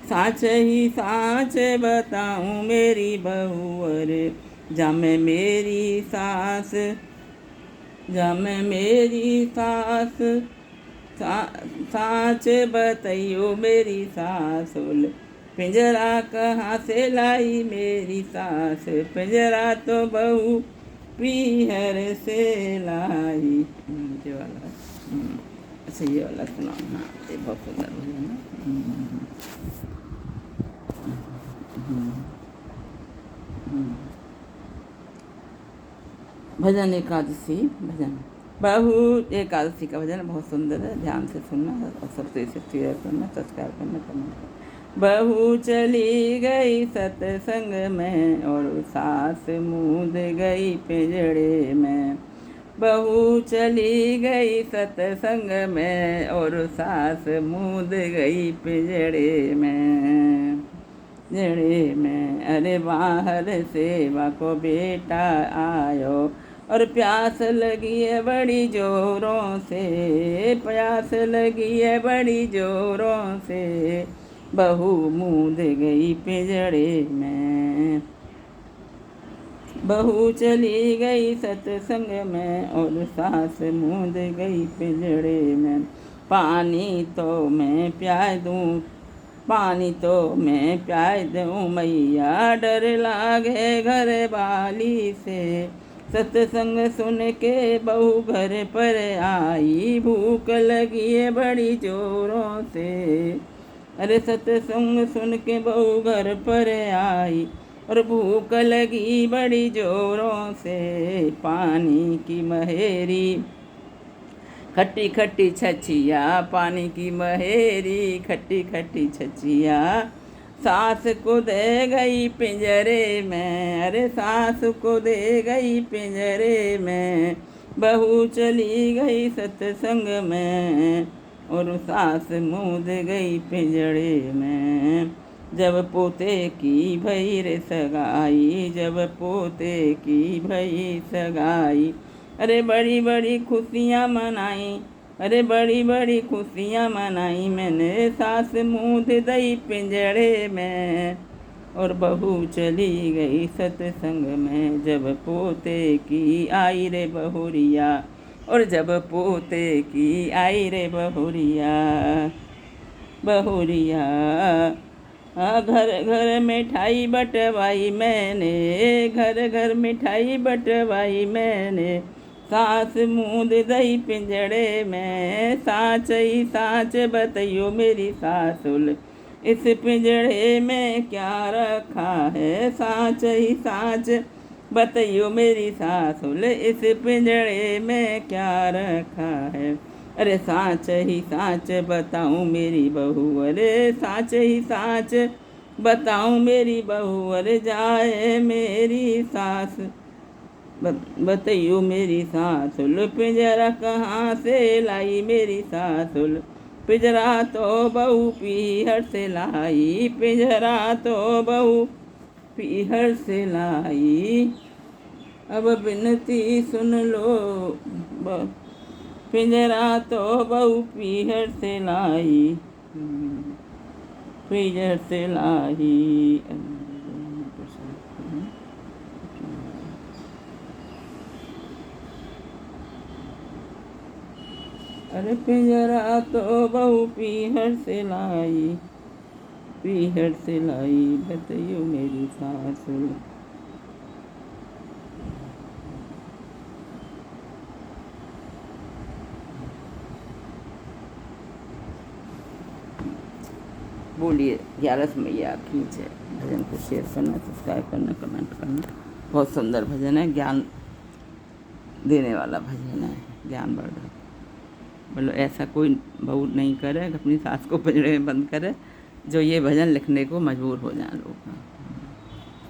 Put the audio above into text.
साच ही साच बताऊं मेरी बहुअर, जामे मेरी सास, जामे मेरी सास, साच बतैयो मेरी सासुल, पिंजरा कहाँ से लाई मेरी सास, पिंजरा तो बहू पीहर से लाई। ये वाला अच्छा, ये वाला सुनाओ। हाँ, ये बहुत सुंदर भजन है। भजन एकादशी भजन, बहु एकादशी का भजन बहुत सुंदर है, ध्यान से सुनना और सबसे शेयर करना, सब्सक्राइब करना, कमेंट करना। बहू चली गई सत्संग में और सास मूंद गई पिंजड़े में, बहू चली गई सत्संग में और सास मूंद गई पिंजड़े में, पिंजड़े में। अरे बाहर सेवा को बेटा आयो और प्यास लगी है बड़ी जोरों से, प्यास लगी है बड़ी जोरों से, बहू मूंद गई पिंजड़े में, बहू चली गई सत्संग में और सास मूंद गई पिंजड़े में। पानी तो मैं प्याय दूँ, पानी तो मैं प्याय दूँ मैया, डर लागे घर वाली से, सत्संग सुन के बहू घर पर आई, भूख लगी है बड़ी जोरों से, अरे सत्संग सुन के बहू घर पर आई और भूख लगी बड़ी जोरों से, पानी की महेरी खट्टी खट्टी छछिया, पानी की महेरी खट्टी खट्टी छछिया, सास को दे गई पिंजरे में, अरे सास को दे गई पिंजरे में, बहू चली गई सत्संग में और सास मूंद गई पिंजरे में। जब पोते की भई रे सगाई, जब पोते की भई सगाई, अरे बड़ी बड़ी खुशियाँ मनाई, अरे बड़ी बड़ी खुशियाँ मनाई मैंने, सास मूंद दई पिंजड़े में और बहू चली गई सत्संग में। जब पोते की आई रे बहुरिया, और जब पोते की आई रे बहुरिया, बहुरिया घर घर मिठाई बटवाई मैंने, घर घर मिठाई बटवाई मैंने, सास मूंद दई पिंजड़े में, साच ही साच बतैयो मेरी सासुल, इस पिंजड़े में क्या रखा है, साच ही साच बतैयो मेरी सासुल, इस पिंजड़े में क्या रखा है, अरे साच ही साच बताऊं मेरी बहू, अरे साच ही साच बताऊं मेरी बहू, अरे जाए मेरी सास बतैयो मेरी सासुल, पिंजरा कहाँ से लाई मेरी सासुल, पिंजरा तो बहू पीहर से लाई, पिंजरा तो बहू पीहर से लाई, अब विनती सुन लो, पिंजरा तो बहू पीहर से लाई, पीहर से लाई। अरे पिंजरा तो बहू पीहर से लाई, पीहर से लाई, बतैयो मेरी सासुल। बोलिए 11 मैया की जय। भजन को शेयर करना, सब्सक्राइब करना, कमेंट करना। बहुत सुंदर भजन है, ज्ञान देने वाला भजन है, ज्ञान बढ़ रहा। बोलो ऐसा कोई बहू नहीं करे अपनी सास को पिंजरे में बंद करे जो ये भजन लिखने को मजबूर हो जाए लोग।